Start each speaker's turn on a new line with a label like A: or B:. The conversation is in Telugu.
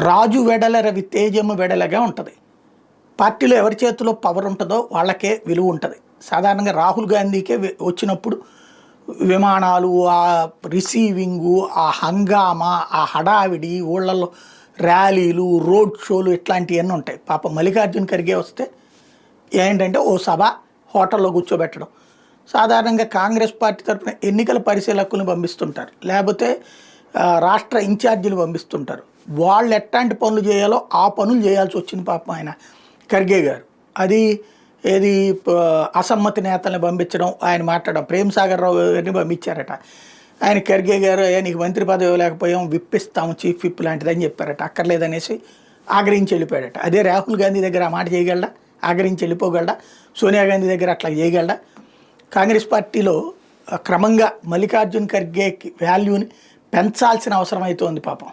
A: రాజు వెడల రవి తేజము వెడలగా ఉంటుంది. పార్టీలో ఎవరి చేతిలో పవర్ ఉంటుందో వాళ్ళకే విలువ ఉంటుంది. సాధారణంగా రాహుల్ గాంధీకే వచ్చినప్పుడు విమానాలు, ఆ రిసీవింగు, ఆ హంగామా, ఆ హడావిడి, ఊళ్ళల్లో ర్యాలీలు, రోడ్ షోలు ఇట్లాంటివన్నీ ఉంటాయి. పాపం మల్లికార్జున ఖర్గే వస్తే ఏంటంటే ఓ సభ, హోటల్లో కూర్చోబెట్టడం. సాధారణంగా కాంగ్రెస్ పార్టీ తరఫున ఎన్నికల పరిశీలకులను పంపిస్తుంటారు, లేకపోతే రాష్ట్ర ఇన్ఛార్జీలు పంపిస్తుంటారు. వాళ్ళు ఎట్లాంటి పనులు చేయాలో ఆ పనులు చేయాల్సి వచ్చింది పాపం ఆయన ఖర్గే గారు. అది ఏది అసమ్మతి నేతల్ని పంపించడం, ఆయన మాట్లాడడం. ప్రేమ్ సాగర్ రావు గారిని పంపించారట. ఆయన ఖర్గే గారు నీకు మంత్రి పదవి ఇవ్వలేకపోయాం, విప్పిస్తాము, చీఫ్ విప్ లాంటిదని చెప్పారట. అక్కర్లేదనేసి ఆగ్రహించి వెళ్ళిపోయాడట. అదే రాహుల్ గాంధీ దగ్గర ఆ మాట చేయగలడా? ఆగ్రహించి వెళ్ళిపోగలడా? సోనియా గాంధీ దగ్గర అట్లా చేయగలడా? కాంగ్రెస్ పార్టీలో క్రమంగా మల్లికార్జున్ ఖర్గేకి వాల్యూని పెంచాల్సిన అవసరం అవుతోంది పాపం.